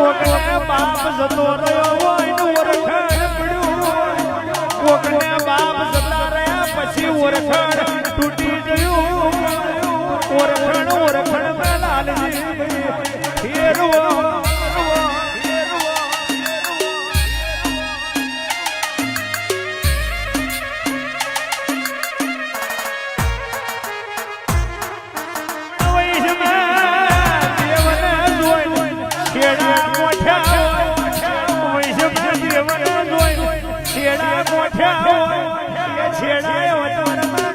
કોકને બાપ જતો રહ્યો હોય ને ઓરખણ પડ્યું કોકને બાપ જતા રહ્યા પછી ઓરખણ તૂટી ગયું ઓરખણ માં લાલજી ફેરવો છેડા ગોઠ્યા છેડા